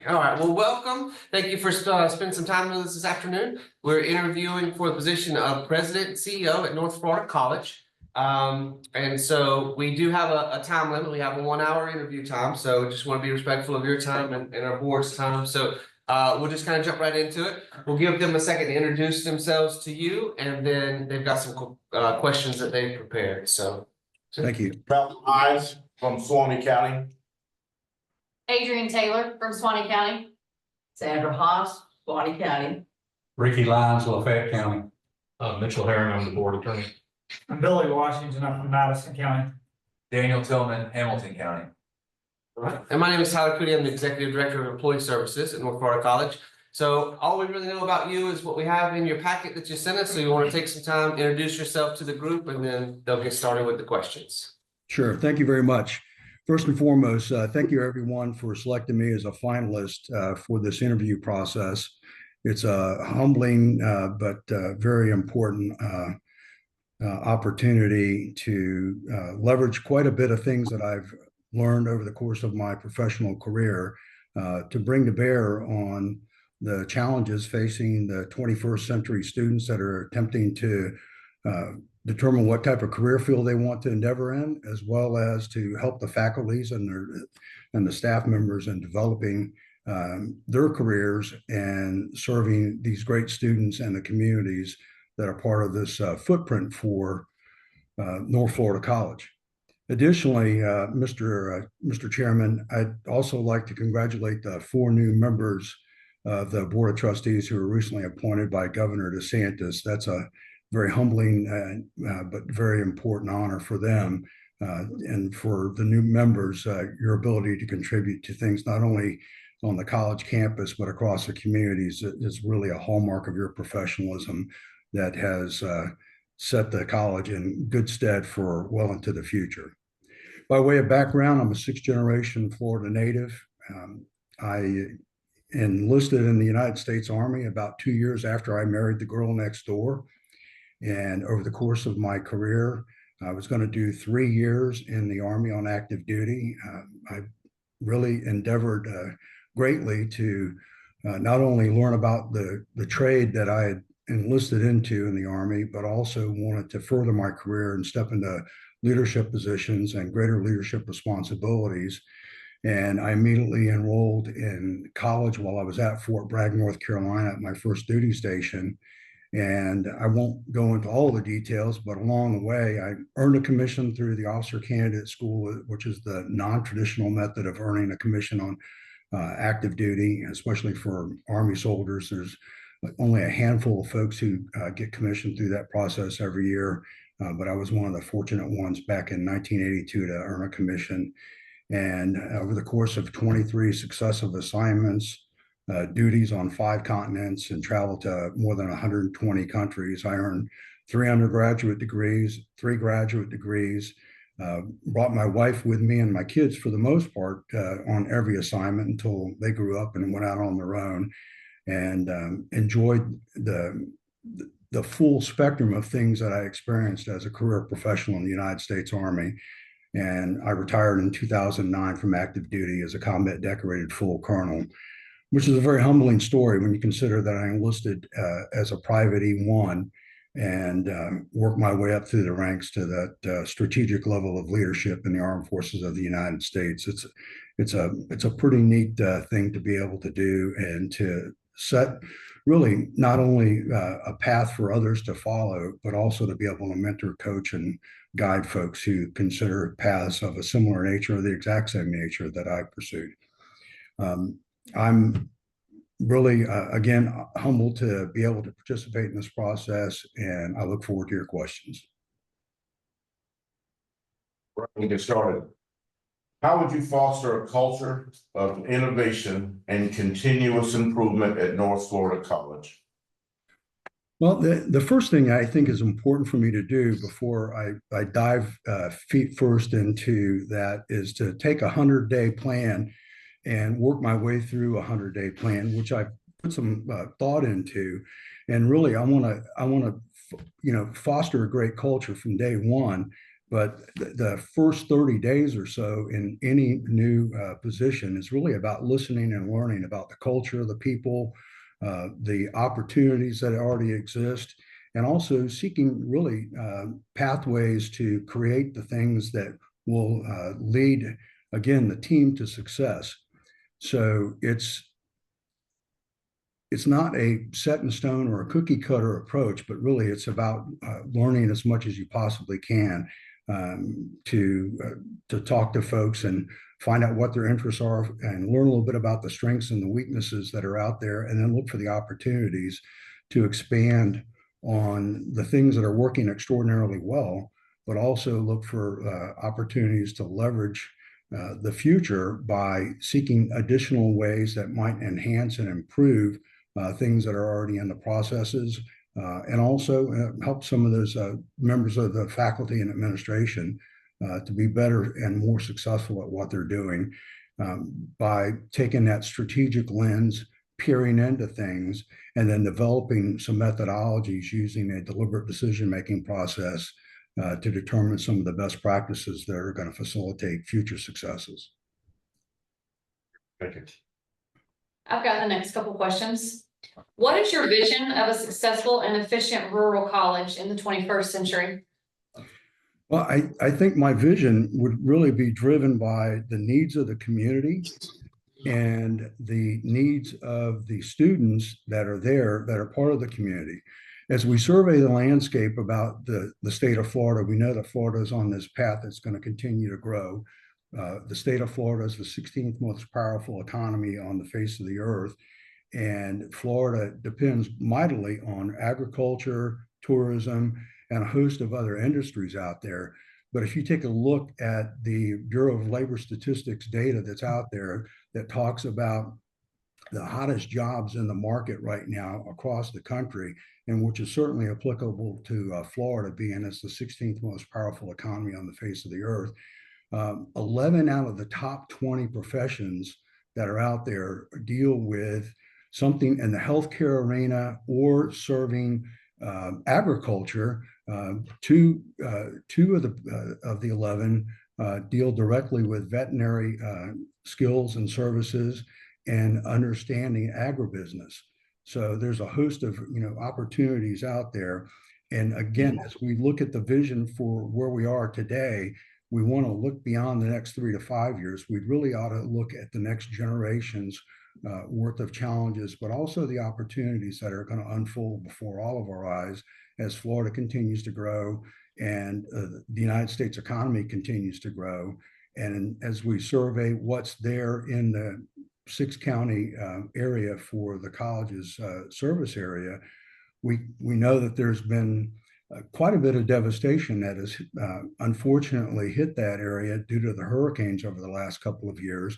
All right, well, welcome. Thank you for spending some time with us this afternoon. We're interviewing for the position of President and CEO at North Florida College. And so we do have a time limit. We have a 1 hour interview time. So just want to be respectful of your time and our board's time. So we'll just kind of jump right into it. We'll give them a second to introduce themselves to you, and then they've got some questions that they've prepared. So Thank you. Malcolm Hines from Swanee County. Adrian Taylor from Swanee County. Sandra Haas, Swanee County. Ricky Lyons, Lafayette County. Mitchell Herring, I'm the board attorney. I'm Billy Washington, I'm from Madison County. Daniel Tillman, Hamilton County. All right. And my name is Tyler Cootie. I'm the Executive Director of Employee Services at North Florida College. So all we really know about you is what we have in your packet that you sent us. So you want to take some time, introduce yourself to the group, and then they'll get started with the questions. Sure. Thank you very much. First and foremost, thank you everyone for selecting me as a finalist for this interview process. It's a humbling but very important opportunity to leverage quite a bit of things that I've learned over the course of my professional career to bring to bear on the challenges facing the 21st century students that are attempting to determine what type of career field they want to endeavor in, as well as to help the faculties and the staff members in developing their careers and serving these great students and the communities that are part of this footprint for North Florida College. Additionally, Mr. Chairman, I'd also like to congratulate the 4 new members of the Board of Trustees who were recently appointed by Governor DeSantis. That's a very humbling but very important honor for them, and for the new members, your ability to contribute to things not only on the college campus but across the communities is really a hallmark of your professionalism that has set the college in good stead for well into the future. By way of background, I'm a 6th-generation Florida native. I enlisted in the United States Army about 2 years after I married the girl next door. And over the course of my career, I was going to do 3 years in the Army on active duty. I really endeavored greatly to not only learn about the trade that I had enlisted into in the Army, but also wanted to further my career and step into leadership positions and greater leadership responsibilities. And I immediately enrolled in college while I was at Fort Bragg, North Carolina, at my first duty station. And I won't go into all the details, but along the way, I earned a commission through the Officer Candidate School, which is the non-traditional method of earning a commission on active duty, especially for Army soldiers. There's only a handful of folks who get commissioned through that process every year, but I was one of the fortunate ones back in 1982 to earn a commission. And over the course of 23 successive assignments, duties on 5 continents, and traveled to more than 120 countries, I earned 3 undergraduate degrees, 3 graduate degrees, brought my wife with me and my kids for the most part on every assignment until they grew up and went out on their own, and enjoyed the full spectrum of things that I experienced as a career professional in the United States Army. And I retired in 2009 from active duty as a combat decorated full colonel, which is a very humbling story when you consider that I enlisted as a private E1 and worked my way up through the ranks to that strategic level of leadership in the Armed Forces of the United States. It's a pretty neat thing to be able to do, and to set really not only a path for others to follow, but also to be able to mentor, coach, and guide folks who consider paths of a similar nature or the exact same nature that I pursued. I'm really, again, humbled to be able to participate in this process, and I look forward to your questions. Right, we get started. How would you foster a culture of innovation and continuous improvement at North Florida College? Well, the first thing I think is important for me to do before I dive feet first into that is to take a 100-day plan and work my way through a 100-day plan, which I put some thought into. And really, I want to foster a great culture from day one But the first 30 days or so in any new position is really about listening and learning about the culture, the people, the opportunities that already exist, and also seeking really pathways to create the things that will lead, again, the team to success. So it's not a set in stone or a cookie cutter approach, but really it's about learning as much as you possibly can to talk to folks and find out what their interests are and learn a little bit about the strengths and the weaknesses that are out there, and then look for the opportunities to expand on the things that are working extraordinarily well, but also look for opportunities to leverage the future by seeking additional ways that might enhance and improve things that are already in the processes, and also help some of those members of the faculty and administration to be better and more successful at what they're doing by taking that strategic lens, peering into things, and then developing some methodologies using a deliberate decision-making process to determine some of the best practices that are going to facilitate future successes. Thank you. I've got the next couple questions. What is your vision of a successful and efficient rural college in the 21st century? Well, I think my vision would really be driven by the needs of the community and the needs of the students that are there that are part of the community. As we survey the landscape about the state of Florida, we know that Florida is on this path that's going to continue to grow. The state of Florida is the 16th most powerful economy on the face of the earth. And Florida depends mightily on agriculture, tourism, and a host of other industries out there. But if you take a look at the Bureau of Labor Statistics data that's out there that talks about the hottest jobs in the market right now across the country, and which is certainly applicable to Florida, being as the 16th most powerful economy on the face of the earth, 11 out of the top 20 professions that are out there deal with something in the healthcare arena or serving agriculture. Two of the 11 deal directly with veterinary skills and services and understanding agribusiness. So there's a host of opportunities out there. And again, as we look at the vision for where we are today, we want to look beyond the next 3 to 5 years. We really ought to look at the next generation's worth of challenges, but also the opportunities that are going to unfold before all of our eyes as Florida continues to grow and the United States economy continues to grow. And as we survey what's there in the 6-county area for the college's service area, we know that there's been quite a bit of devastation that has unfortunately hit that area due to the hurricanes over the last couple of years.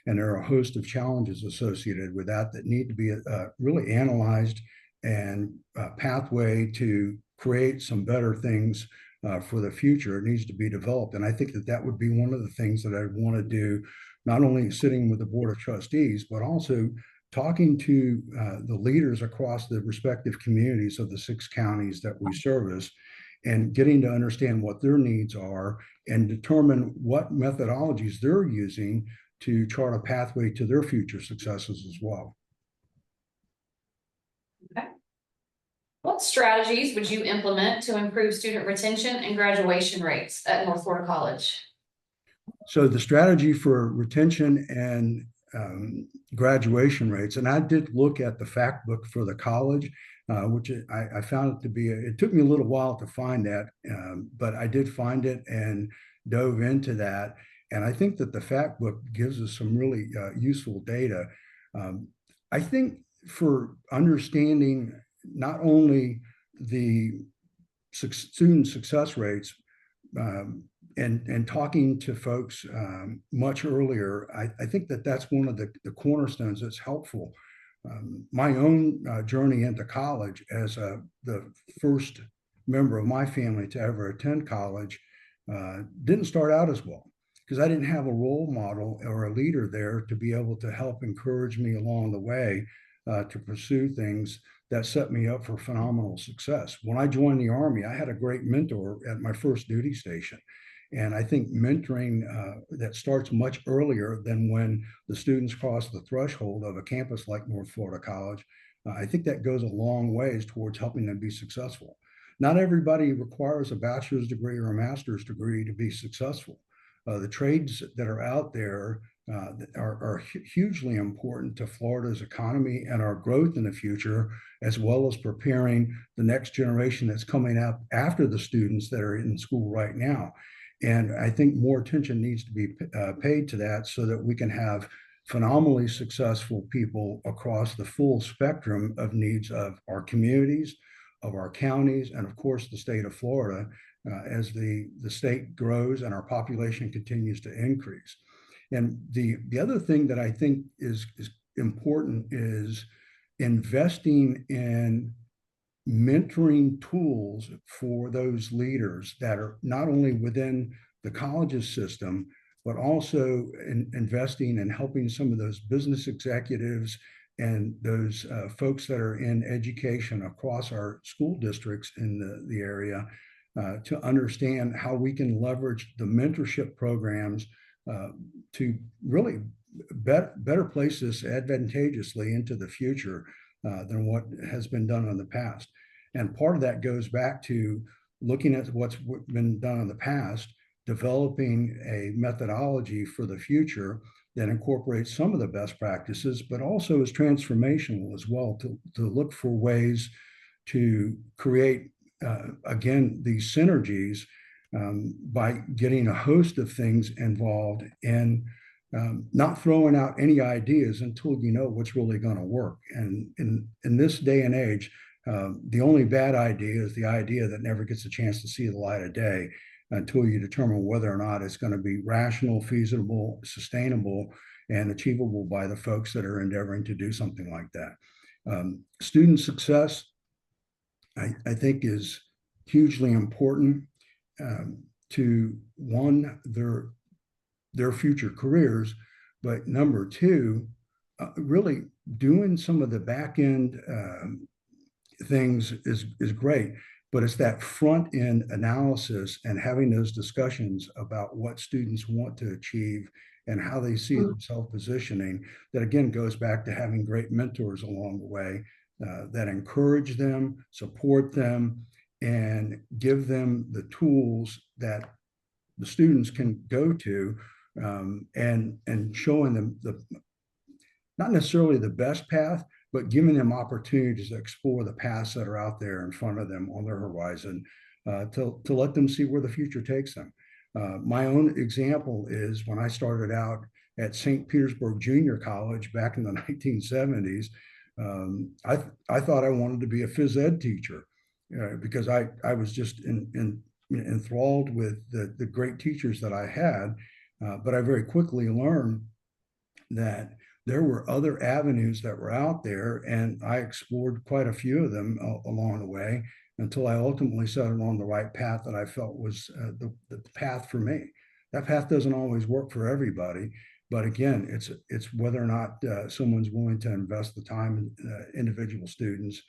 And there are a host of challenges associated with that need to be really analyzed, and a pathway to create some better things for the future. It needs to be developed. And I think that would be one of the things that I'd want to do, not only sitting with the Board of Trustees, but also talking to the leaders across the respective communities of the 6 counties that we service, and getting to understand what their needs are and determine what methodologies they're using to chart a pathway to their future successes as well. Okay. What strategies would you implement to improve student retention and graduation rates at North Florida College? So the strategy for retention and graduation rates, and I did look at the fact book for the college, which I found it to be, it took me a little while to find that, but I did find it and dove into that. And I think that the fact book gives us some really useful data. I think for understanding not only the student success rates and talking to folks much earlier, I think that's one of the cornerstones that's helpful. My own journey into college as the first member of my family to ever attend college didn't start out as well, because I didn't have a role model or a leader there to be able to help encourage me along the way to pursue things that set me up for phenomenal success. When I joined the Army, I had a great mentor at my first duty station. And I think mentoring that starts much earlier than when the students cross the threshold of a campus like North Florida College, I think that goes a long ways towards helping them be successful. Not everybody requires a bachelor's degree or a master's degree to be successful. The trades that are out there are hugely important to Florida's economy and our growth in the future, as well as preparing the next generation that's coming up after the students that are in school right now. And I think more attention needs to be paid to that so that we can have phenomenally successful people across the full spectrum of needs of our communities, of our counties, and of course the state of Florida as the state grows and our population continues to increase. And the other thing that I think is important is investing in mentoring tools for those leaders that are not only within the college's system, but also investing and helping some of those business executives and those folks that are in education across our school districts in the area to understand how we can leverage the mentorship programs to really better place this advantageously into the future than what has been done in the past. And part of that goes back to looking at what's been done in the past, developing a methodology for the future that incorporates some of the best practices, but also is transformational as well to look for ways to create, again, these synergies by getting a host of things involved and not throwing out any ideas until you know what's really going to work. And in this day and age, the only bad idea is the idea that never gets a chance to see the light of day until you determine whether or not it's going to be rational, feasible, sustainable, and achievable by the folks that are endeavoring to do something like that. Student success, I think, is hugely important to one, their future careers, but number two, really doing some of the back end things is great, but it's that front end analysis and having those discussions about what students want to achieve and how they see themselves positioning that again goes back to having great mentors along the way that encourage them, support them, and give them the tools that the students can go to and showing them not necessarily the best path, but giving them opportunities to explore the paths that are out there in front of them on their horizon to let them see where the future takes them. My own example is when I started out at St. Petersburg Junior College back in the 1970s, I thought I wanted to be a phys ed teacher because I was just enthralled with the great teachers that I had, but I very quickly learned that there were other avenues that were out there, and I explored quite a few of them along the way until I ultimately settled on the right path that I felt was the path for me. That path doesn't always work for everybody, but again, it's whether or not someone's willing to invest the time in individual students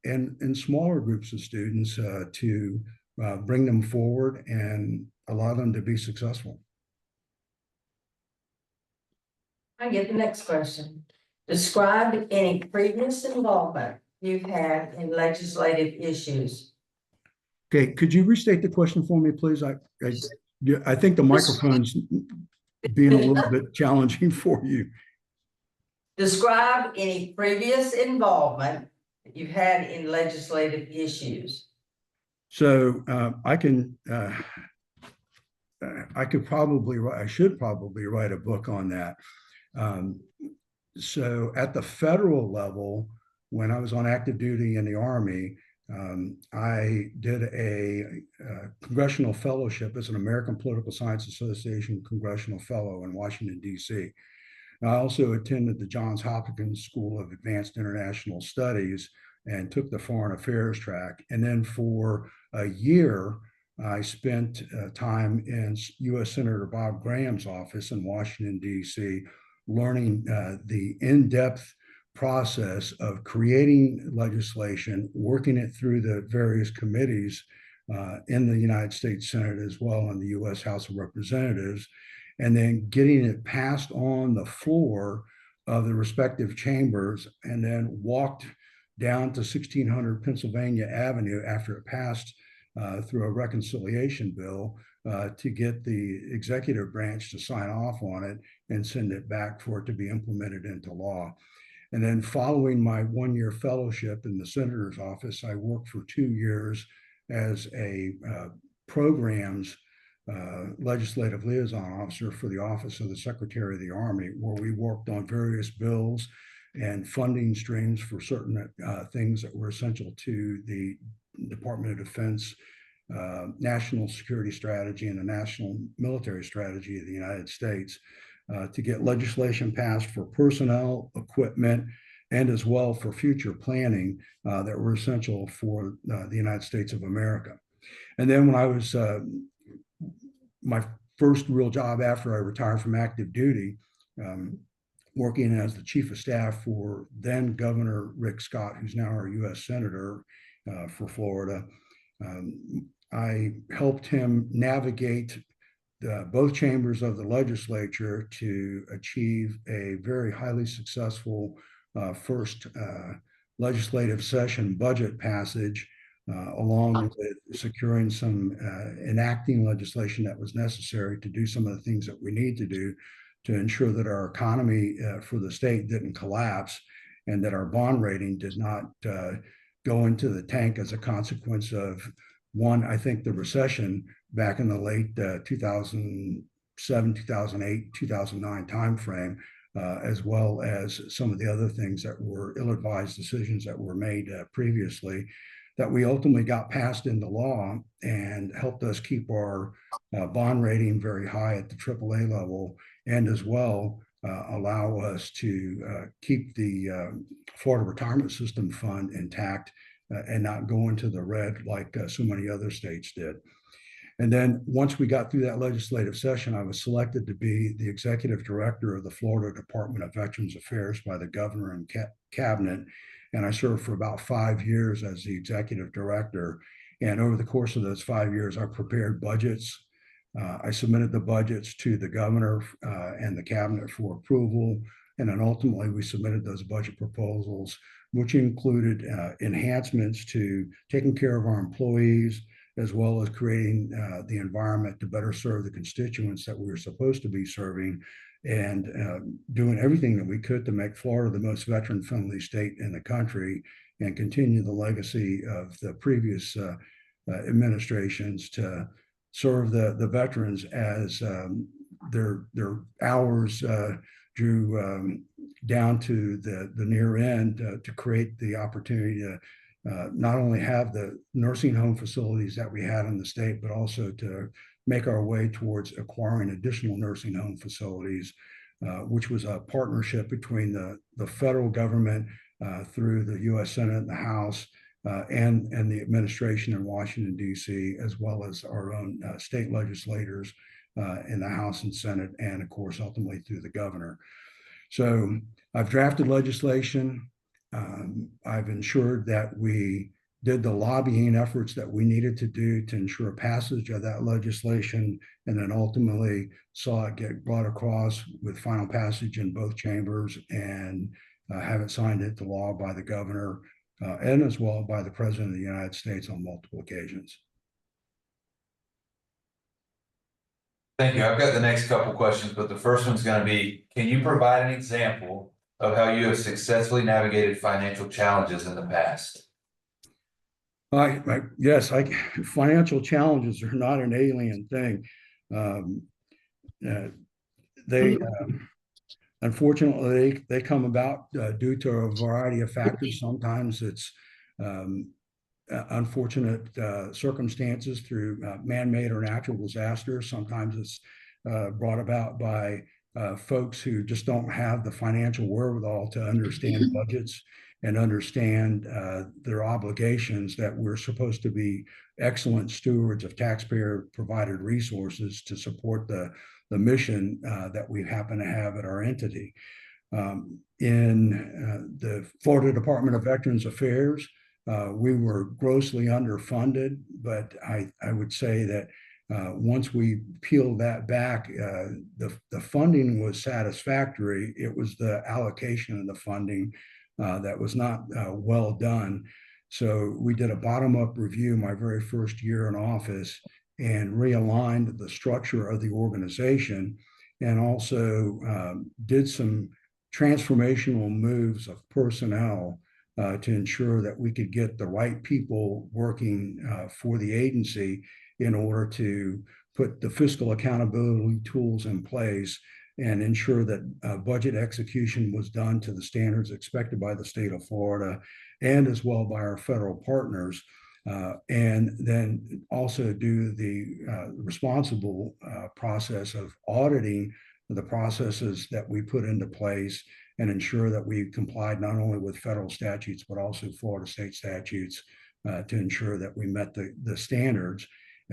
and in smaller groups of students to bring them forward and allow them to be successful. I get the next question. Describe any previous involvement you've had in legislative issues. Okay, could you restate the question for me, please? I think the microphone's being a little bit challenging for you. Describe any previous involvement that you've had in legislative issues. So I should probably write a book on that. So at the federal level, when I was on active duty in the Army, I did a congressional fellowship as an American Political Science Association congressional fellow in Washington, D.C. I also attended the Johns Hopkins School of Advanced International Studies and took the foreign affairs track. And then for a year, I spent time in U.S. Senator Bob Graham's office in Washington, D.C., learning the in-depth process of creating legislation, working it through the various committees in the United States Senate as well in the U.S. House of Representatives, and then getting it passed on the floor of the respective chambers, and then walked down to 1600 Pennsylvania Avenue after it passed through a reconciliation bill to get the executive branch to sign off on it and send it back for it to be implemented into law. And then following my one-year fellowship in the senator's office, I worked for 2 years as a programs legislative liaison officer for the Office of the Secretary of the Army, where we worked on various bills and funding streams for certain things that were essential to the Department of Defense, national security strategy, and the national military strategy of the United States to get legislation passed for personnel, equipment, and as well for future planning that were essential for the United States of America. And then when I was my first real job after I retired from active duty, working as the chief of staff for then Governor Rick Scott, who's now our U.S. Senator for Florida. I helped him navigate both chambers of the legislature to achieve a very highly successful first legislative session budget passage, along with securing some enacting legislation that was necessary to do some of the things that we need to do to ensure that our economy for the state didn't collapse and that our bond rating did not go into the tank as a consequence of one, I think the recession back in the late 2007, 2008, 2009 timeframe, as well as some of the other things that were ill-advised decisions that were made previously, that we ultimately got passed into law and helped us keep our bond rating very high at the AAA level, and as well allow us to keep the Florida Retirement System Fund intact and not go into the red like so many other states did. And then once we got through that legislative session, I was selected to be the executive director of the Florida Department of Veterans Affairs by the governor and cabinet. And I served for about 5 years as the executive director. And over the course of those 5 years, I prepared budgets. I submitted the budgets to the governor and the cabinet for approval. And then ultimately we submitted those budget proposals, which included enhancements to taking care of our employees, as well as creating the environment to better serve the constituents that we were supposed to be serving, and doing everything that we could to make Florida the most veteran-friendly state in the country and continue the legacy of the previous administrations to serve the veterans as their hours drew down to the near end to create the opportunity to not only have the nursing home facilities that we had in the state, but also to make our way towards acquiring additional nursing home facilities, which was a partnership between the federal government through the U.S. Senate and the House and the administration in Washington, D.C., as well as our own state legislators in the House and Senate, and of course, ultimately through the governor. So I've drafted legislation. I've ensured that we did the lobbying efforts that we needed to do to ensure passage of that legislation, and then ultimately saw it get brought across with final passage in both chambers, and have it signed into law by the governor and as well by the President of the United States on multiple occasions. Thank you. I've got the next couple questions, but the first one's going to be, can you provide an example of how you have successfully navigated financial challenges in the past? Yes, financial challenges are not an alien thing. They unfortunately they come about due to a variety of factors. Sometimes it's unfortunate circumstances through man-made or natural disasters. Sometimes it's brought about by folks who just don't have the financial wherewithal to understand budgets and understand their obligations, that we're supposed to be excellent stewards of taxpayer-provided resources to support the mission that we happen to have at our entity. In the Florida Department of Veterans Affairs, we were grossly underfunded, but I would say that once we peeled that back, the funding was satisfactory. It was the allocation of the funding that was not well done. So we did a bottom-up review my very first year in office and realigned the structure of the organization, and also did some transformational moves of personnel to ensure that we could get the right people working for the agency in order to put the fiscal accountability tools in place and ensure that budget execution was done to the standards expected by the state of Florida and as well by our federal partners. And then also do the responsible process of auditing the processes that we put into place and ensure that we complied not only with federal statutes, but also Florida state statutes to ensure that we met the standards.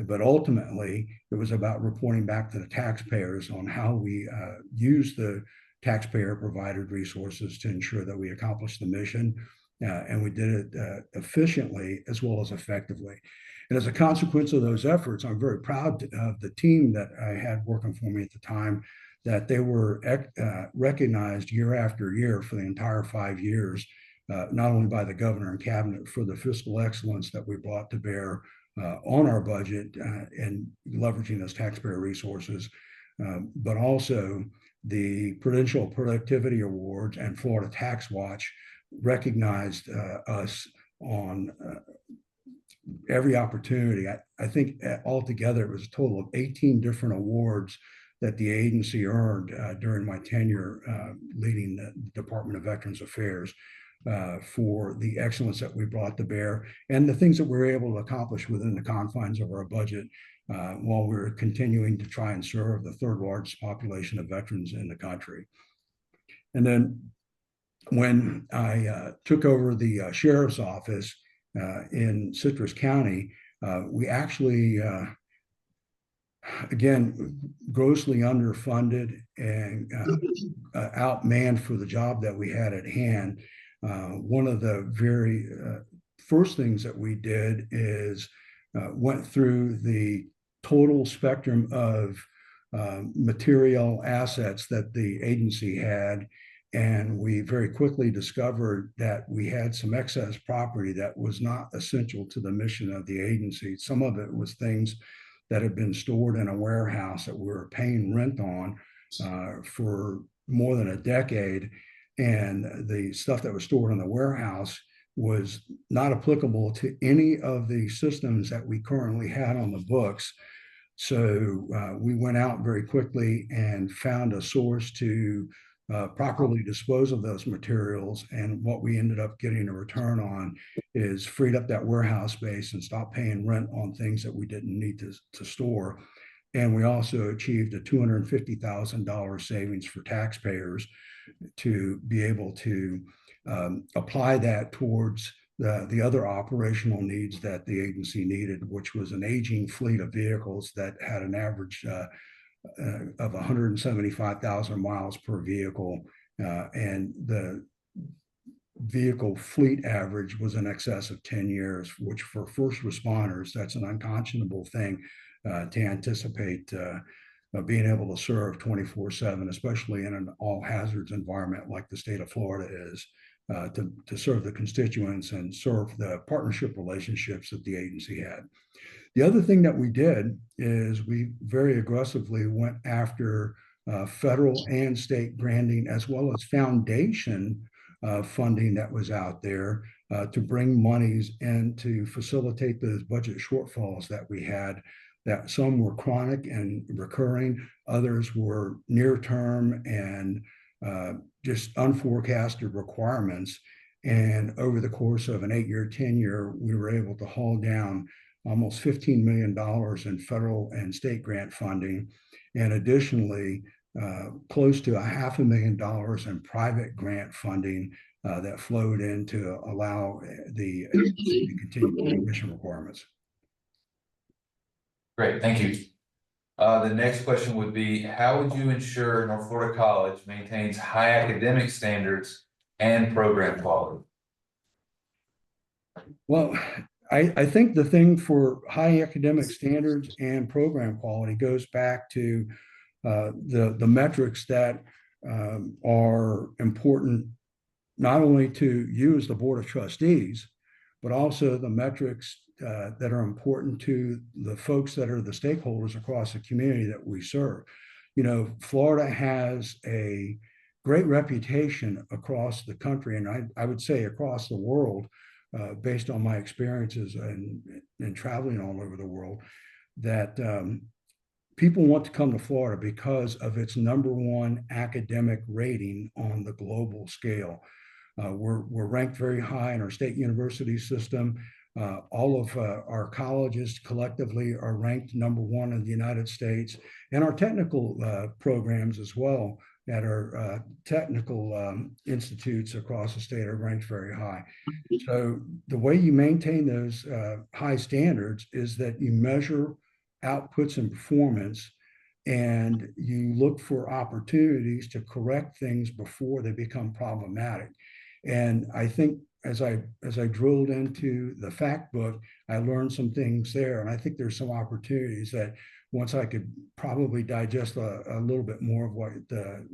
But ultimately, it was about reporting back to the taxpayers on how we use the taxpayer provided resources to ensure that we accomplished the mission. And we did it efficiently as well as effectively. And as a consequence of those efforts, I'm very proud of the team that I had working for me at the time, that they were recognized year after year for the entire 5 years, not only by the governor and cabinet for the fiscal excellence that we brought to bear on our budget and leveraging those taxpayer resources, but also the Prudential Productivity Awards and Florida Tax Watch recognized us on every opportunity. I think altogether it was a total of 18 different awards that the agency earned during my tenure leading the Department of Veterans Affairs for the excellence that we brought to bear and the things that we were able to accomplish within the confines of our budget while we were continuing to try and serve the third largest population of veterans in the country. And then when I took over the sheriff's office in Citrus County, we actually again, grossly underfunded and outmanned for the job that we had at hand. One of the very first things that we did is went through the total spectrum of material assets that the agency had. And we very quickly discovered that we had some excess property that was not essential to the mission of the agency. Some of it was things that had been stored in a warehouse that we were paying rent on for more than a decade. And the stuff that was stored in the warehouse was not applicable to any of the systems that we currently had on the books. So we went out very quickly and found a source to properly dispose of those materials. And what we ended up getting a return on is freed up that warehouse space and stopped paying rent on things that we didn't need to store. And we also achieved a $250,000 savings for taxpayers to be able to apply that towards the other operational needs that the agency needed, which was an aging fleet of vehicles that had an average of 175,000 miles per vehicle, and the vehicle fleet average was in excess of 10 years, which for first responders, that's an unconscionable thing to anticipate being able to serve 24/7, especially in an all hazards environment like the state of Florida is, to serve the constituents and serve the partnership relationships that the agency had. The other thing that we did is we very aggressively went after federal and state granting as well as foundation funding that was out there to bring monies in to facilitate those budget shortfalls that we had, that some were chronic and recurring, others were near term and just unforecasted requirements. And over the course of an 8-year tenure, we were able to haul down almost $15 million in federal and state grant funding, and additionally, close to $500,000 in private grant funding that flowed in to allow the agency to continue mission requirements. Great, thank you. The next question would be, how would you ensure North Florida College maintains high academic standards and program quality? Well, I think the thing for high academic standards and program quality goes back to the metrics that are important not only to you as the Board of Trustees, but also the metrics that are important to the folks that are the stakeholders across the community that we serve. You know, Florida has a great reputation across the country, and I would say across the world, based on my experiences and traveling all over the world, that people want to come to Florida because of its #1 academic rating on the global scale. We're ranked very high in our state university system. All of our colleges collectively are ranked #1 in the United States, and our technical programs as well at our technical institutes across the state are ranked very high. So the way you maintain those high standards is that you measure outputs and performance, and you look for opportunities to correct things before they become problematic. And I think as I drilled into the fact book, I learned some things there, and I think there's some opportunities that once I could probably digest a little bit more of what the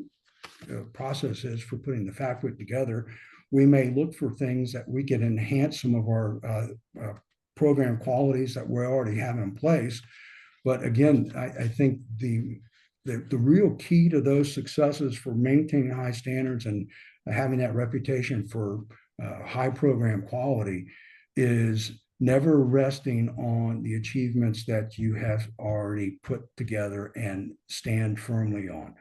process is for putting the fact book together, we may look for things that we can enhance some of our program qualities that we already have in place. But again, I think the real key to those successes for maintaining high standards and having that reputation for high program quality is never resting on the achievements that you have already put together and stand firmly on.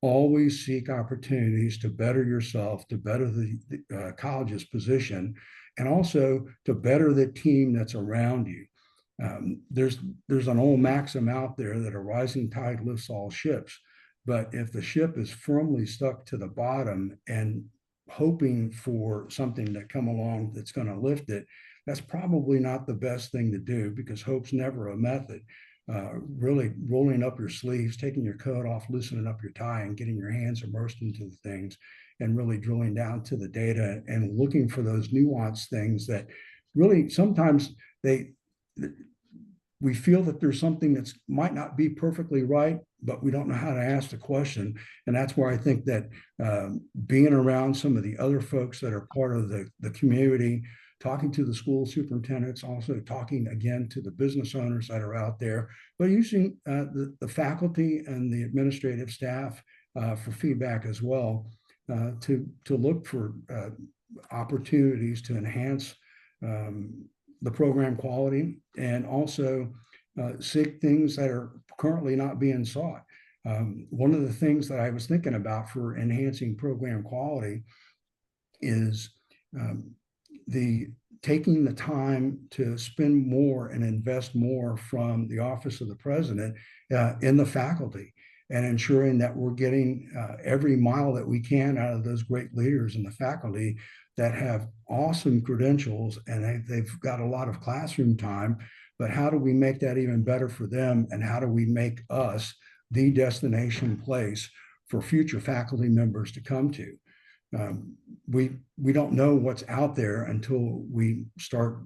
Always seek opportunities to better yourself, to better the college's position, and also to better the team that's around you. There's an old maxim out there that a rising tide lifts all ships. But if the ship is firmly stuck to the bottom and hoping for something to come along that's going to lift it, that's probably not the best thing to do, because hope's never a method. Really rolling up your sleeves, taking your coat off, loosening up your tie, and getting your hands immersed into the things, and really drilling down to the data and looking for those nuanced things that really sometimes we feel that there's something that might not be perfectly right, but we don't know how to ask the question. And that's where I think that being around some of the other folks that are part of the community, talking to the school superintendents, also talking again to the business owners that are out there, but using the faculty and the administrative staff for feedback as well, to look for opportunities to enhance the program quality, and also seek things that are currently not being sought. One of the things that I was thinking about for enhancing program quality is taking the time to spend more and invest more from the Office of the President in the faculty, and ensuring that we're getting every mile that we can out of those great leaders in the faculty that have awesome credentials, and they've got a lot of classroom time. But how do we make that even better for them? And how do we make us the destination place for future faculty members to come to? We don't know what's out there until we start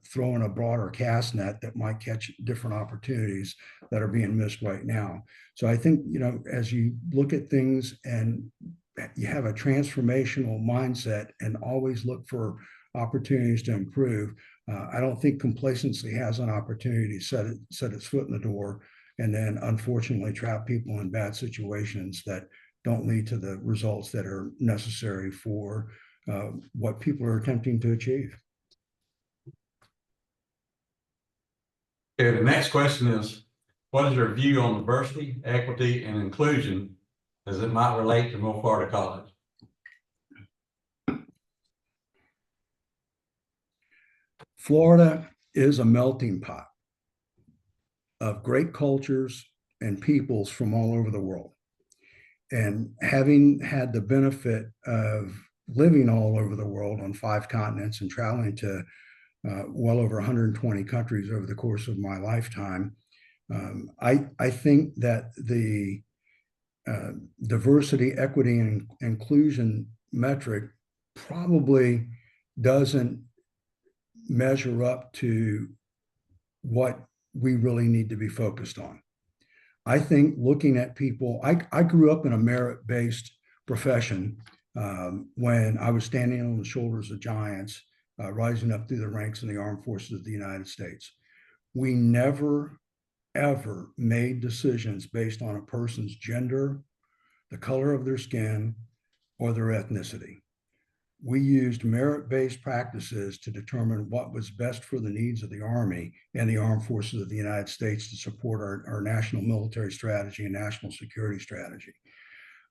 throwing a broader cast net that might catch different opportunities that are being missed right now. So I think, you know, as you look at things and you have a transformational mindset and always look for opportunities to improve, I don't think complacency has an opportunity to set its foot in the door, and then unfortunately trap people in bad situations that don't lead to the results that are necessary for what people are attempting to achieve. Okay, the next question is, what is your view on diversity, equity, and inclusion as it might relate to North Florida College? Florida is a melting pot of great cultures and peoples from all over the world. And having had the benefit of living all over the world on 5 continents and traveling to well over 120 countries over the course of my lifetime, I think that the diversity, equity, and inclusion metric probably doesn't measure up to what we really need to be focused on. I think looking at people, I grew up in a merit-based profession when I was standing on the shoulders of giants, rising up through the ranks in the armed forces of the United States. We never, ever made decisions based on a person's gender, the color of their skin, or their ethnicity. We used merit-based practices to determine what was best for the needs of the Army and the armed forces of the United States to support our national military strategy and national security strategy.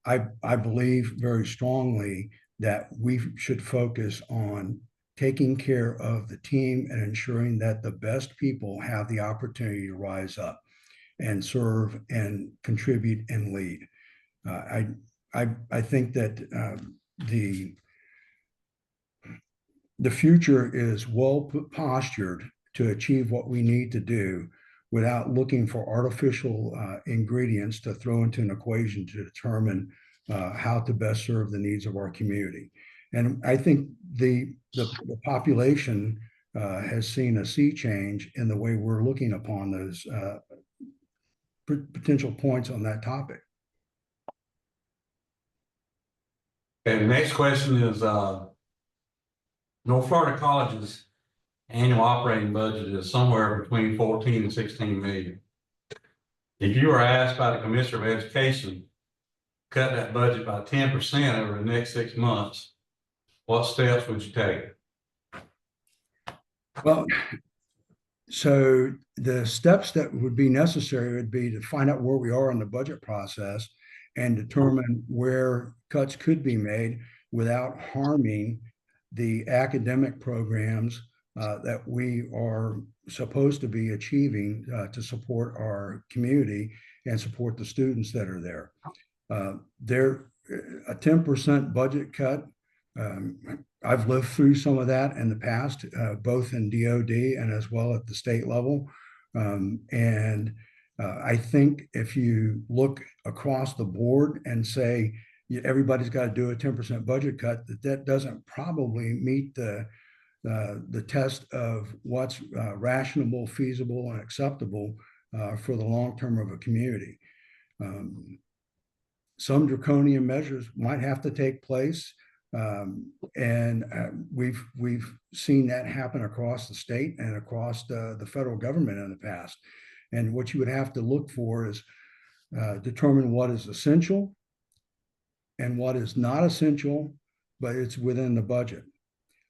I believe very strongly that we should focus on taking care of the team and ensuring that the best people have the opportunity to rise up and serve and contribute and lead. I think that the future is well postured to achieve what we need to do without looking for artificial ingredients to throw into an equation to determine how to best serve the needs of our community. And I think the population has seen a sea change in the way we're looking upon those potential points on that topic. Okay, the next question is, North Florida College's annual operating budget is somewhere between 14 and 16 million. If you were asked by the Commissioner of Education to cut that budget by 10% over the next 6 months, what steps would you take? Well, so the steps that would be necessary would be to find out where we are in the budget process and determine where cuts could be made without harming the academic programs that we are supposed to be achieving to support our community and support the students that are there. A 10% budget cut, I've lived through some of that in the past, both in DOD and as well at the state level. I think if you look across the board and say, everybody's got to do a 10% budget cut, that doesn't probably meet the test of what's rational, feasible, and acceptable for the long term of a community. Some draconian measures might have to take place, and we've seen that happen across the state and across the federal government in the past. And what you would have to look for is determine what is essential and what is not essential, but it's within the budget.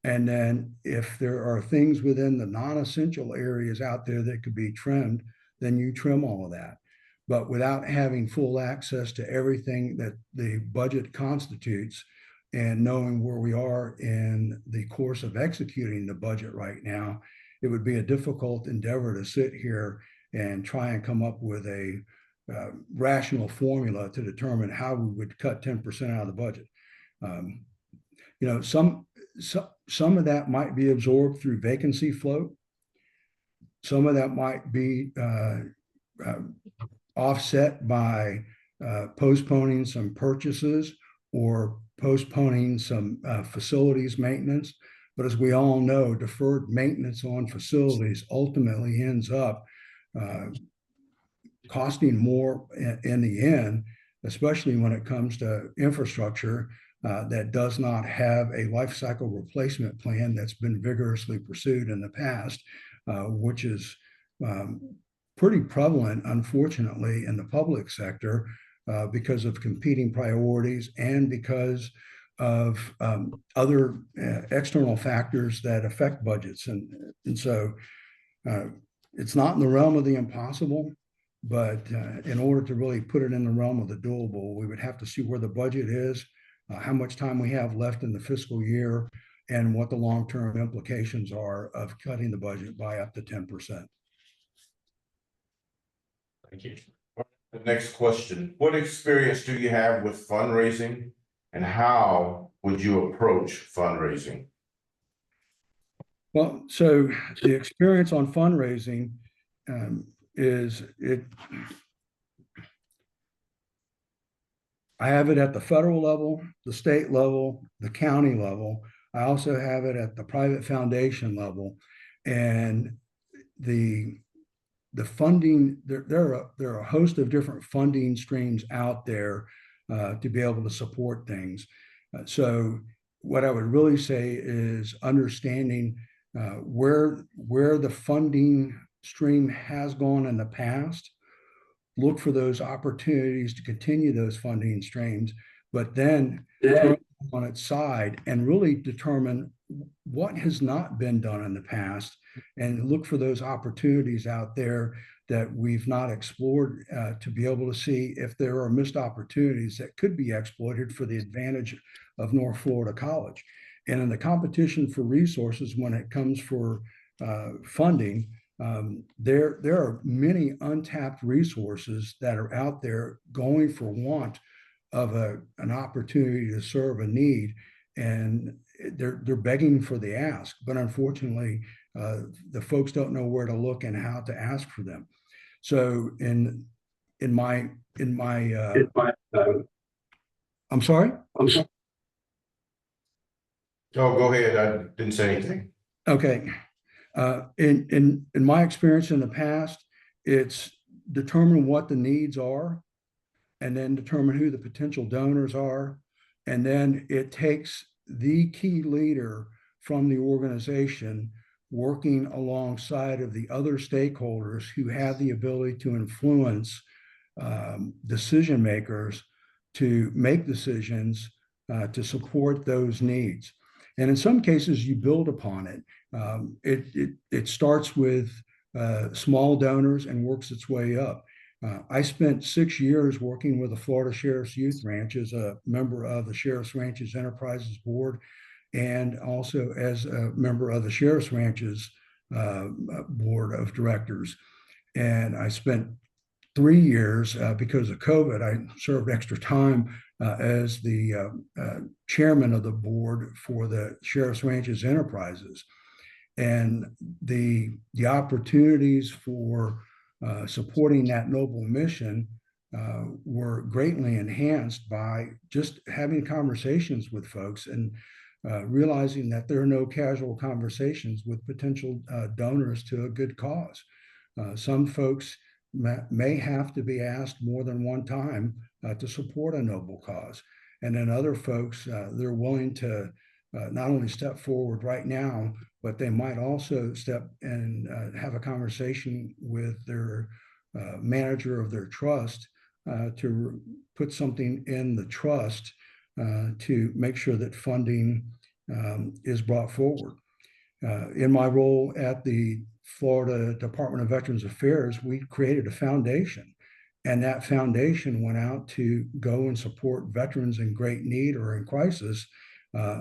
And then if there are things within the non-essential areas out there that could be trimmed, then you trim all of that. But without having full access to everything that the budget constitutes and knowing where we are in the course of executing the budget right now, it would be a difficult endeavor to sit here and try and come up with a rational formula to determine how we would cut 10% out of the budget. Some of that might be absorbed through vacancy float. Some of that might be offset by postponing some purchases or postponing some facilities maintenance. But as we all know, deferred maintenance on facilities ultimately ends up costing more in the end, especially when it comes to infrastructure that does not have a life cycle replacement plan that's been vigorously pursued in the past, which is pretty prevalent, unfortunately, in the public sector because of competing priorities and because of other external factors that affect budgets. And so it's not in the realm of the impossible, but in order to really put it in the realm of the doable, we would have to see where the budget is, how much time we have left in the fiscal year, and what the long-term implications are of cutting the budget by up to 10%. Thank you. The next question, what experience do you have with fundraising and how would you approach fundraising? Well, so the experience on fundraising, is it. I have it at the federal level, the state level, the county level. I also have it at the private foundation level, and the funding. There are a host of different funding streams out there to be able to support things. So what I would really say is understanding where the funding stream has gone in the past. Look for those opportunities to continue those funding streams, but then turn on its side and really determine what has not been done in the past and look for those opportunities out there that we've not explored to be able to see if there are missed opportunities that could be exploited for the advantage of North Florida College. And in the competition for resources, when it comes for funding, there are many untapped resources that are out there going for want of an opportunity to serve a need, and they're begging for the ask. But unfortunately, the folks don't know where to look and how to ask for them. So in my I'm sorry. Oh, go ahead. I didn't say anything. Okay. In my experience in the past, it's determine what the needs are, and then determine who the potential donors are. And then it takes the key leader from the organization working alongside of the other stakeholders who have the ability to influence decision makers to make decisions to support those needs. And in some cases, you build upon it. It starts with small donors and works its way up. I spent 6 years working with the Florida Sheriff's Youth Ranch as a member of the Sheriff's Ranches Enterprises Board, and also as a member of the Sheriff's Ranches Board of Directors. And I spent 3 years because of COVID. I served extra time as the chairman of the board for the Sheriff's Ranches Enterprises. And the opportunities for supporting that noble mission were greatly enhanced by just having conversations with folks and realizing that there are no casual conversations with potential donors to a good cause. Some folks may have to be asked more than one time to support a noble cause. And then other folks, they're willing to not only step forward right now, but they might also step and have a conversation with their manager of their trust to put something in the trust to make sure that funding is brought forward. In my role at the Florida Department of Veterans Affairs, we created a foundation, and that foundation went out to go and support veterans in great need or in crisis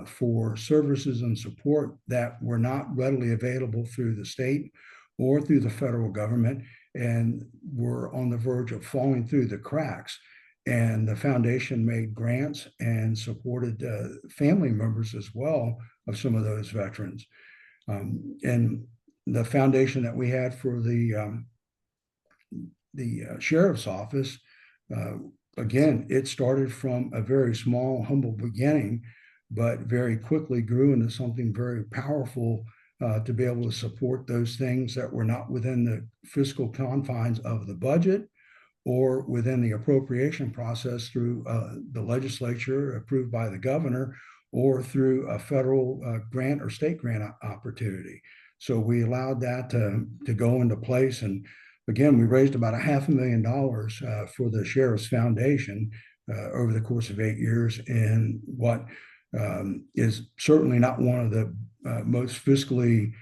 for services and support that were not readily available through the state or through the federal government, and were on the verge of falling through the cracks. And the foundation made grants and supported family members as well of some of those veterans. And the foundation that we had for the sheriff's office, again, it started from a very small, humble beginning, but very quickly grew into something very powerful to be able to support those things that were not within the fiscal confines of the budget or within the appropriation process through the legislature approved by the governor or through a federal grant or state grant opportunity. So we allowed that to go into place. And again, we raised about $500,000 for the Sheriff's Foundation over the course of 8 years in what is certainly not one of the most fiscally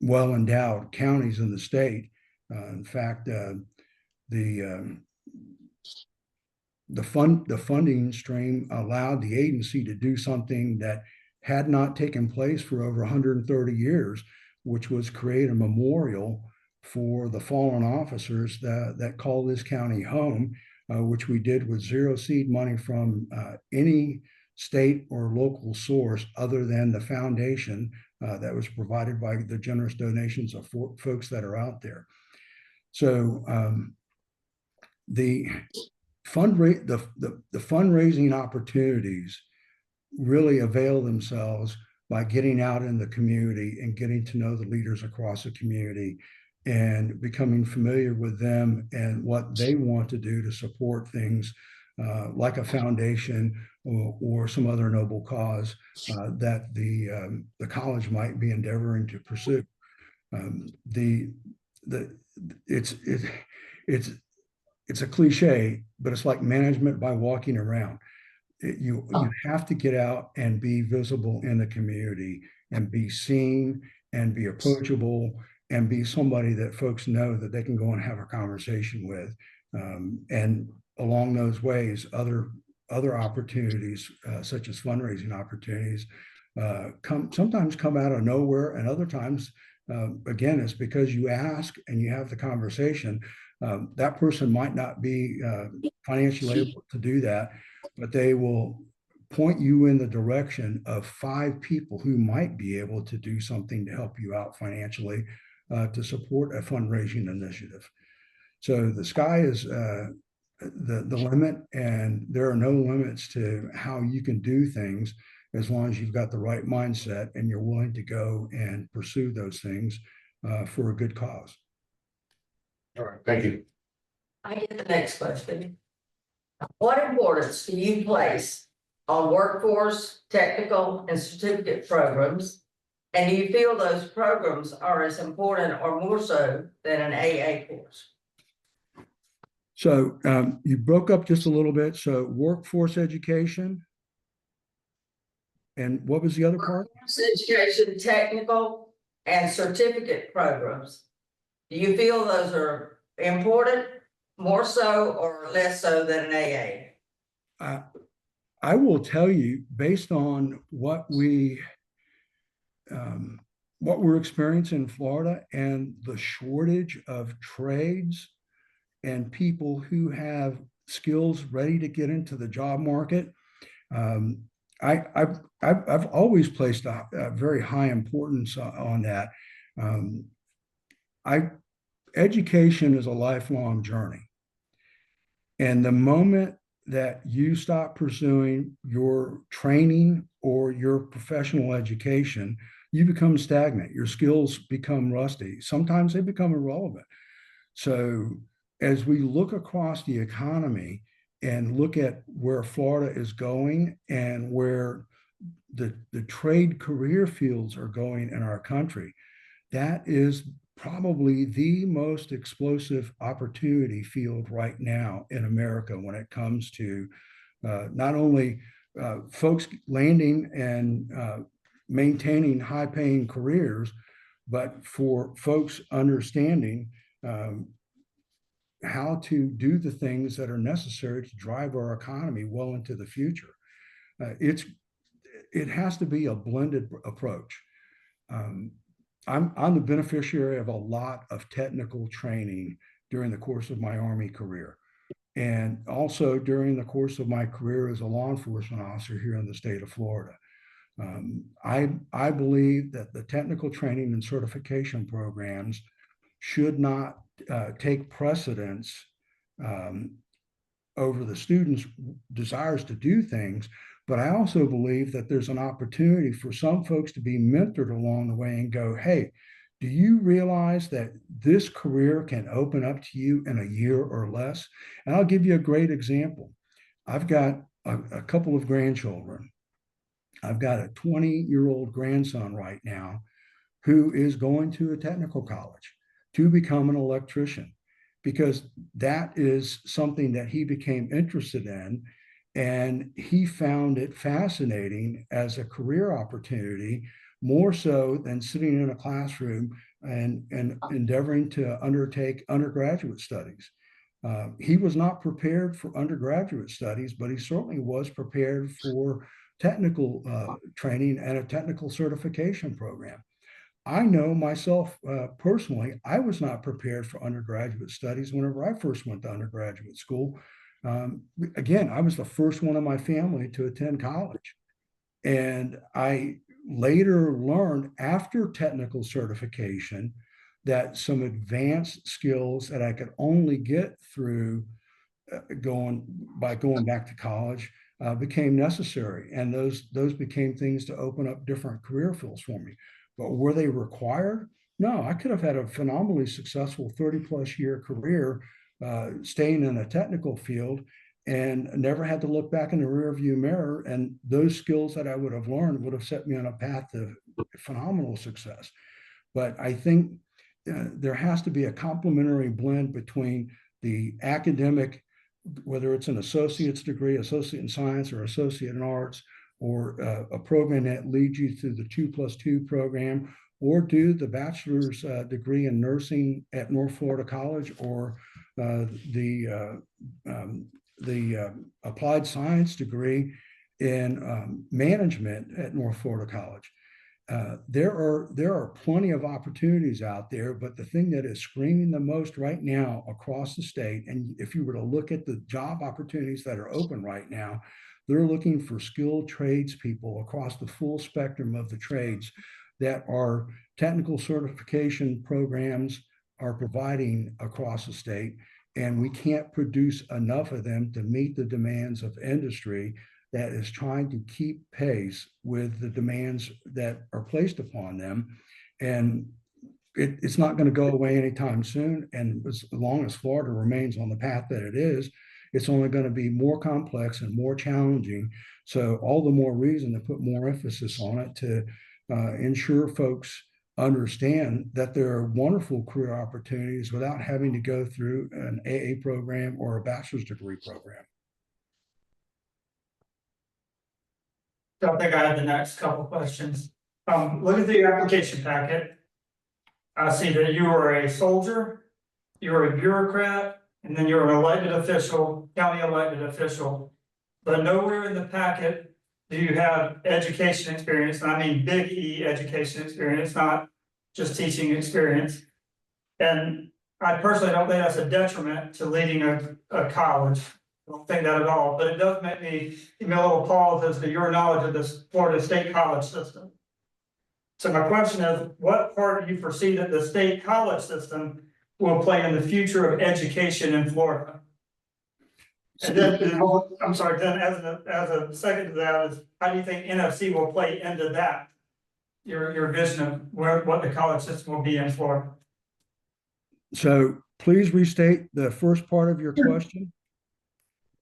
well-endowed counties in the state. In fact, the funding stream allowed the agency to do something that had not taken place for over 130 years, which was create a memorial for the fallen officers that call this county home, which we did with zero seed money from any state or local source other than the foundation that was provided by the generous donations of folks that are out there. So the fundraising opportunities really avail themselves by getting out in the community and getting to know the leaders across the community and becoming familiar with them and what they want to do to support things like a foundation or some other noble cause that the college might be endeavoring to pursue. It's a cliche, but it's like management by walking around. You have to get out and be visible in the community and be seen and be approachable and be somebody that folks know that they can go and have a conversation with. And along those ways, other opportunities, such as fundraising opportunities, sometimes come out of nowhere, and other times, again, it's because you ask and you have the conversation. That person might not be financially able to do that, but they will point you in the direction of 5 people who might be able to do something to help you out financially to support a fundraising initiative. So the sky is the limit, and there are no limits to how you can do things as long as you've got the right mindset and you're willing to go and pursue those things for a good cause. All right, thank you. I get the next question. What importance do you place on workforce, technical, and certificate programs? And do you feel those programs are as important or more so than an AA course? So you broke up just a little bit. So workforce education. And what was the other part? Workforce education, technical, and certificate programs. Do you feel those are important, more so or less so than an AA? I will tell you, based on what we're experiencing in Florida and the shortage of trades and people who have skills ready to get into the job market, I've always placed a very high importance on that. Education is a lifelong journey. And the moment that you stop pursuing your training or your professional education, you become stagnant. Your skills become rusty. Sometimes they become irrelevant. So as we look across the economy and look at where Florida is going and where the trade career fields are going in our country, that is probably the most explosive opportunity field right now in America when it comes to not only folks landing and maintaining high-paying careers, but for folks understanding how to do the things that are necessary to drive our economy well into the future. It has to be a blended approach. I'm the beneficiary of a lot of technical training during the course of my Army career, and also during the course of my career as a law enforcement officer here in the state of Florida. I believe that the technical training and certification programs should not take precedence over the students' desires to do things. But I also believe that there's an opportunity for some folks to be mentored along the way and go, hey, do you realize that this career can open up to you in a year or less? And I'll give you a great example. I've got a couple of grandchildren. I've got a 20-year-old grandson right now who is going to a technical college to become an electrician, because that is something that he became interested in. And he found it fascinating as a career opportunity, more so than sitting in a classroom and endeavoring to undertake undergraduate studies. He was not prepared for undergraduate studies, but he certainly was prepared for technical training and a technical certification program. I know myself personally, I was not prepared for undergraduate studies whenever I first went to undergraduate school. Again, I was the first one in my family to attend college. And I later learned after technical certification that some advanced skills that I could only get through going back to college became necessary, and those became things to open up different career fields for me. But were they required? No, I could have had a phenomenally successful 30+ year career staying in a technical field and never had to look back in the rearview mirror. And those skills that I would have learned would have set me on a path to phenomenal success. But I think there has to be a complementary blend between the academic, whether it's an associate's degree, associate in science or associate in arts, or a program that leads you through the 2+2 program, or do the bachelor's degree in nursing at North Florida College, or the applied science degree in management at North Florida College. There are plenty of opportunities out there, but the thing that is screaming the most right now across the state, and if you were to look at the job opportunities that are open right now, they're looking for skilled tradespeople across the full spectrum of the trades that our technical certification programs are providing across the state. And we can't produce enough of them to meet the demands of industry that is trying to keep pace with the demands that are placed upon them. And it's not going to go away anytime soon. And as long as Florida remains on the path that it is, it's only going to be more complex and more challenging. So all the more reason to put more emphasis on it to ensure folks understand that there are wonderful career opportunities without having to go through an AA program or a bachelor's degree program. So I think I have the next couple questions. Look at the application packet. I see that you are a soldier, you're a bureaucrat, and then you're an elected official, county elected official. But nowhere in the packet do you have education experience, and I mean big E education experience, not just teaching experience. And I personally don't think that's a detriment to leading a college. I don't think that at all, but it does make me give me a little pause as to your knowledge of this Florida State college system. So my question is, what part do you foresee that the state college system will play in the future of education in Florida? And then, I'm sorry, then as a second to that is, how do you think NFC will play into that? Your vision of what the college system will be in Florida? So please restate the first part of your question.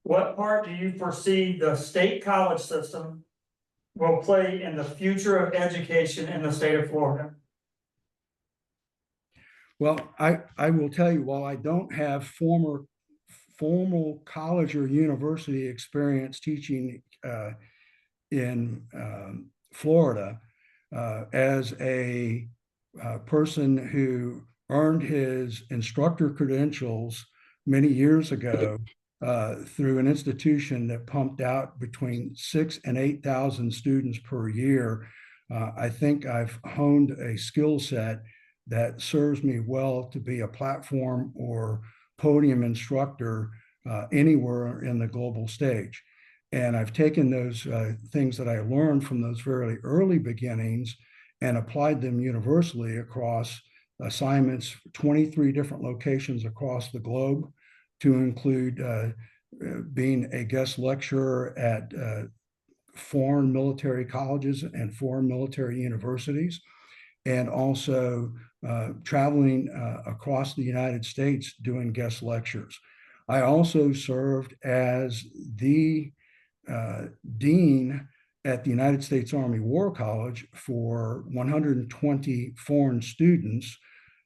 What part do you foresee the state college system will play in the future of education in the state of Florida? Well, I will tell you, while I don't have formal college or university experience teaching in Florida, as a person who earned his instructor credentials many years ago through an institution that pumped out between 6,000 and 8,000 students per year, I think I've honed a skill set that serves me well to be a platform or podium instructor anywhere in the global stage. And I've taken those things that I learned from those very early beginnings and applied them universally across assignments, 23 different locations across the globe, to include being a guest lecturer at foreign military colleges and foreign military universities, and also traveling across the United States doing guest lectures. I also served as the dean at the United States Army War College for 120 foreign students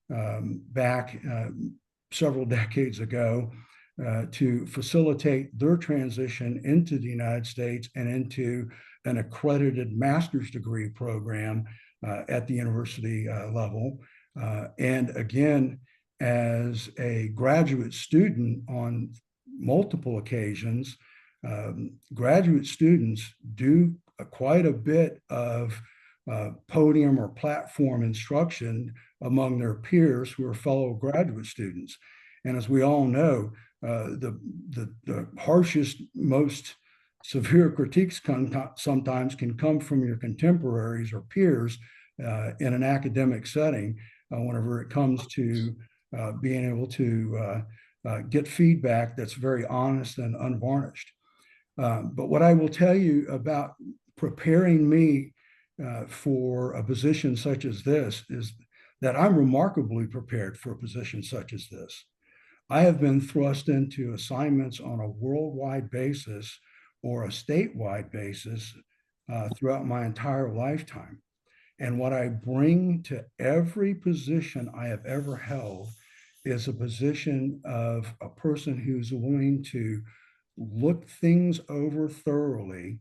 back several decades ago to facilitate their transition into the United States and into an accredited master's degree program at the university level. And again, as a graduate student on multiple occasions, graduate students do quite a bit of podium or platform instruction among their peers who are fellow graduate students. And as we all know, the harshest, most severe critiques sometimes can come from your contemporaries or peers in an academic setting. whenever it comes to being able to get feedback that's very honest and unvarnished. But what I will tell you about preparing me for a position such as this is that I'm remarkably prepared for a position such as this. I have been thrust into assignments on a worldwide basis or a statewide basis throughout my entire lifetime. And what I bring to every position I have ever held is a position of a person who's willing to look things over thoroughly,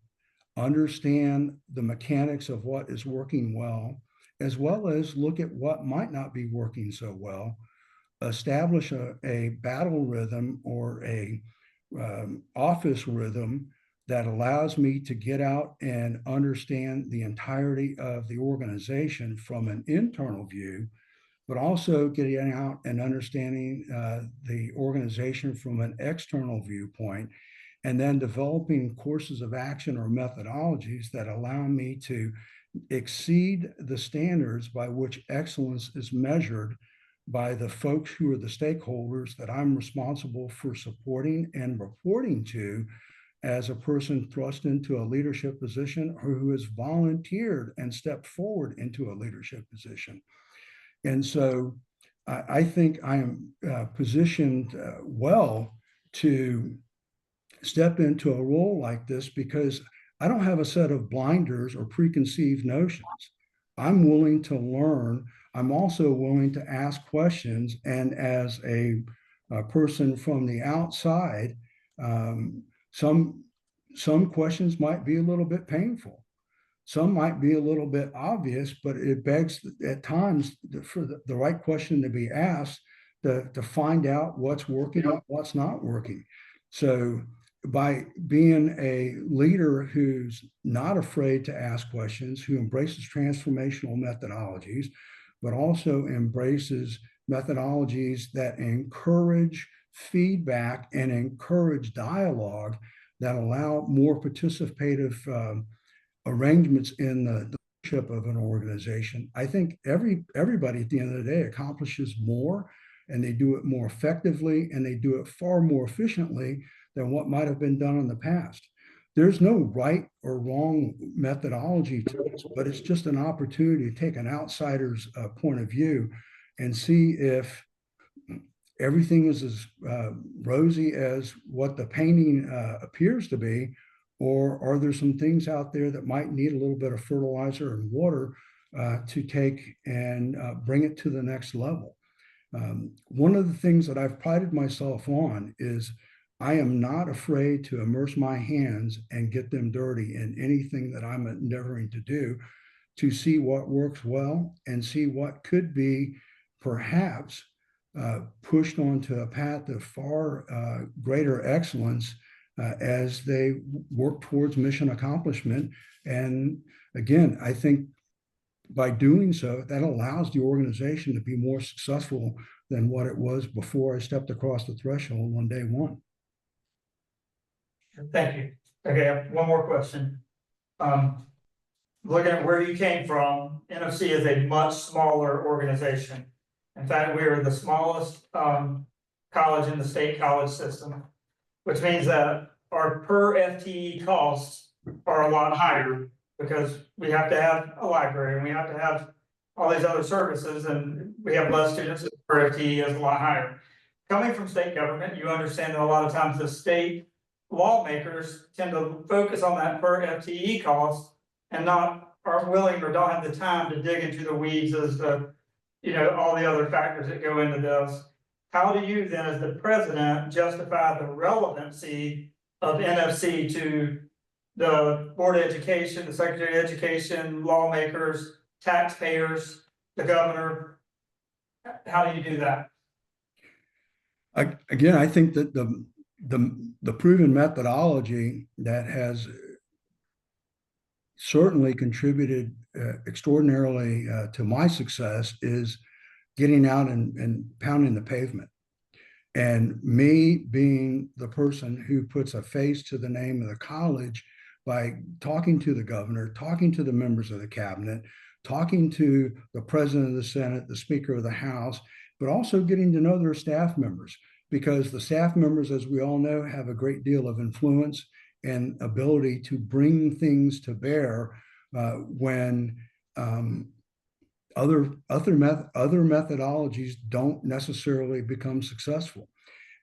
understand the mechanics of what is working well as look at what might not be working so well, establish a battle rhythm or a office rhythm that allows me to get out and understand the entirety of the organization from an internal view, but also getting out and understanding the organization from an external viewpoint, and then developing courses of action or methodologies that allow me to exceed the standards by which excellence is measured by the folks who are the stakeholders that I'm responsible for supporting and reporting to as a person thrust into a leadership position or who has volunteered and stepped forward into a leadership position. And so I think I am positioned well to step into a role like this because I don't have a set of blinders or preconceived notions. I'm willing to learn. I'm also willing to ask questions. And as a person from the outside, some questions might be a little bit painful. Some might be a little bit obvious, but it begs at times for the right question to be asked to find out what's working and what's not working. So by being a leader who's not afraid to ask questions, who embraces transformational methodologies, but also embraces methodologies that encourage feedback and encourage dialogue that allow more participative arrangements in the leadership of an organization. I think everybody at the end of the day accomplishes more, and they do it more effectively, and they do it far more efficiently than what might have been done in the past. There's no right or wrong methodology to this, but it's just an opportunity to take an outsider's point of view and see if everything is as rosy as what the painting appears to be, or are there some things out there that might need a little bit of fertilizer and water to take and bring it to the next level. One of the things that I've prided myself on is I am not afraid to immerse my hands and get them dirty in anything that I'm endeavoring to do to see what works well and see what could be perhaps pushed onto a path of far greater excellence as they work towards mission accomplishment. And again, I think by doing so, that allows the organization to be more successful than what it was before I stepped across the threshold on day one. Thank you. Okay, I have one more question. Looking at where you came from, NFC is a much smaller organization. In fact, we are the smallest college in the state college system, which means that our per FTE costs are a lot higher because we have to have a library and we have to have all these other services, and we have less students. Per FTE is a lot higher. Coming from state government, you understand that a lot of times the state lawmakers tend to focus on that per FTE cost and aren't willing or don't have the time to dig into the weeds as to, all the other factors that go into this. How do you then, as the president, justify the relevancy of NFC to the Board of Education, the Secretary of Education, lawmakers, taxpayers, the governor? How do you do that? Again, I think that the proven methodology that has certainly contributed extraordinarily to my success is getting out and pounding the pavement. And me being the person who puts a face to the name of the college by talking to the governor, talking to the members of the cabinet, talking to the president of the Senate, the Speaker of the House, but also getting to know their staff members, because the staff members, as we all know, have a great deal of influence and ability to bring things to bear when other methodologies don't necessarily become successful.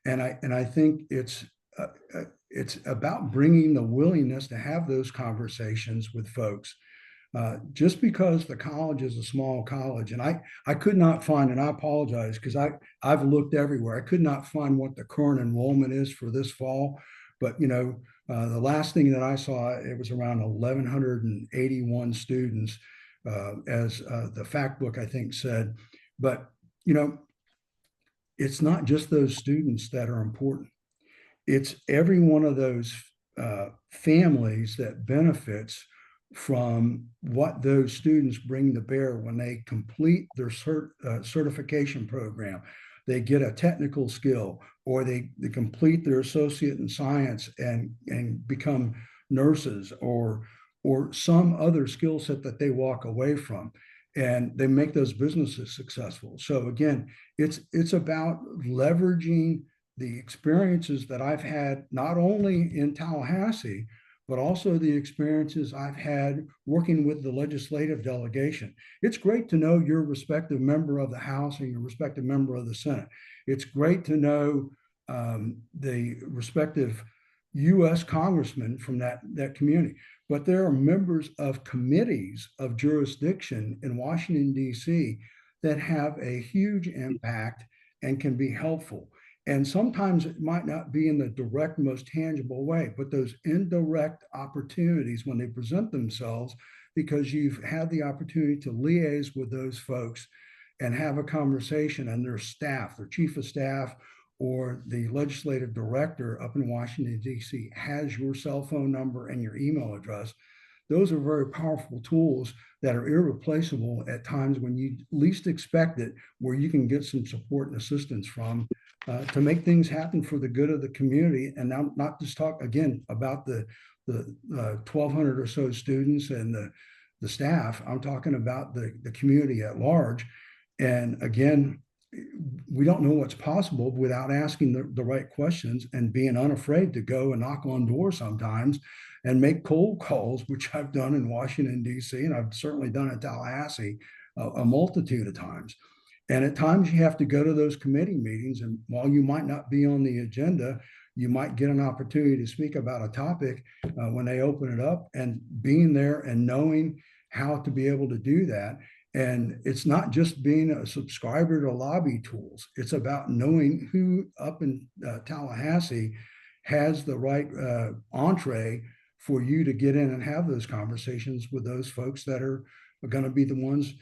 And I think it's about bringing the willingness to have those conversations with folks. Just because the college is a small college, and I could not find, and I apologize because I've looked everywhere. I could not find what the current enrollment is for this fall, but the last thing that I saw, it was around 1,181 students, as the fact book I think said. But it's not just those students that are important. It's every one of those families that benefits from what those students bring to bear when they complete their certification program. They get a technical skill, or they complete their associate in science and become nurses, or some other skill set that they walk away from, and they make those businesses successful. So again, it's about leveraging the experiences that I've had, not only in Tallahassee, but also the experiences I've had working with the legislative delegation. It's great to know your respective member of the House and your respective member of the Senate. It's great to know the respective U.S. congressmen from that community. But there are members of committees of jurisdiction in Washington, D.C. that have a huge impact and can be helpful. And sometimes it might not be in the direct, most tangible way, but those indirect opportunities when they present themselves, because you've had the opportunity to liaise with those folks and have a conversation, and their staff, their chief of staff, or the legislative director up in Washington, D.C. has your cell phone number and your email address. Those are very powerful tools that are irreplaceable at times when you least expect it, where you can get some support and assistance from to make things happen for the good of the community. And now, not just talk again about the 1,200 or so students and the staff. I'm talking about the community at large. And again, we don't know what's possible without asking the right questions and being unafraid to go and knock on doors sometimes and make cold calls, which I've done in Washington, D.C., and I've certainly done in Tallahassee a multitude of times. And at times you have to go to those committee meetings, and while you might not be on the agenda, you might get an opportunity to speak about a topic when they open it up, and being there and knowing how to be able to do that. And it's not just being a subscriber to lobby tools. It's about knowing who up in Tallahassee has the right entree for you to get in and have those conversations with those folks that are going to be the ones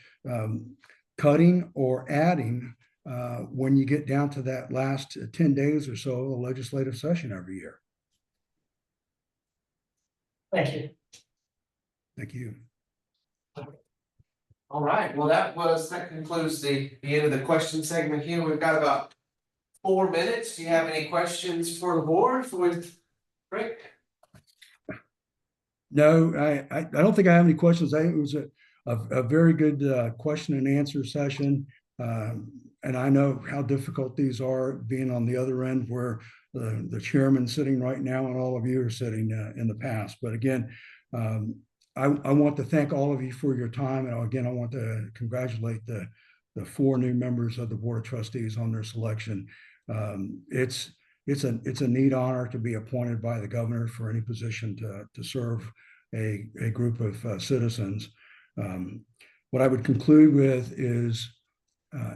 cutting or adding when you get down to that last 10 days or so of the legislative session every year. Thank you. Thank you. All right, well, that concludes the end of the question segment here. We've got about 4 minutes. Do you have any questions for the board with Rick? No, I don't think I have any questions. I think it was a very good question and answer session. And I know how difficult these are, being on the other end where the chairman's sitting right now and all of you are sitting in the past. But again, I want to thank all of you for your time. And again, I want to congratulate the 4 new members of the Board of Trustees on their selection. It's a neat honor to be appointed by the governor for any position to serve a group of citizens. What I would conclude with is,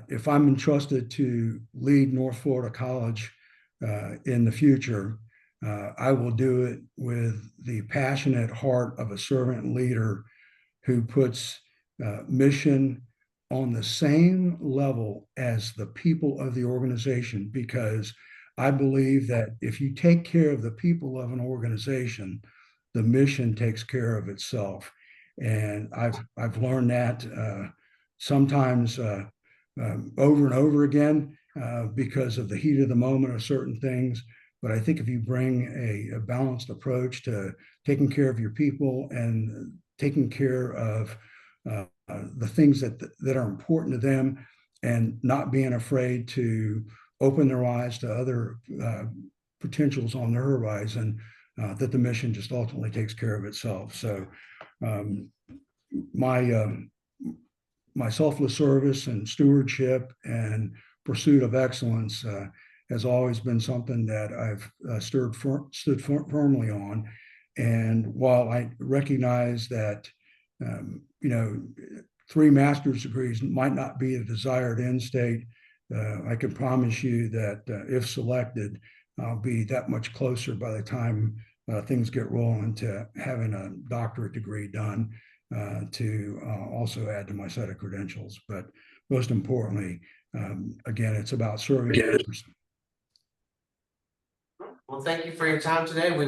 if I'm entrusted to lead North Florida College in the future, I will do it with the passionate heart of a servant leader who puts mission on the same level as the people of the organization, because I believe that if you take care of the people of an organization, the mission takes care of itself. And I've learned that sometimes over and over again because of the heat of the moment of certain things. But I think if you bring a balanced approach to taking care of your people and taking care of the things that are important to them, and not being afraid to open their eyes to other potentials on their horizon, that the mission just ultimately takes care of itself. So my selfless service and stewardship and pursuit of excellence has always been something that I've stood firmly on. And while I recognize that, 3 master's degrees might not be a desired end state, I can promise you that if selected, I'll be that much closer by the time things get rolling to having a doctorate degree done, to also add to my set of credentials. But most importantly, again, it's about serving others. Well, thank you for your time today. We've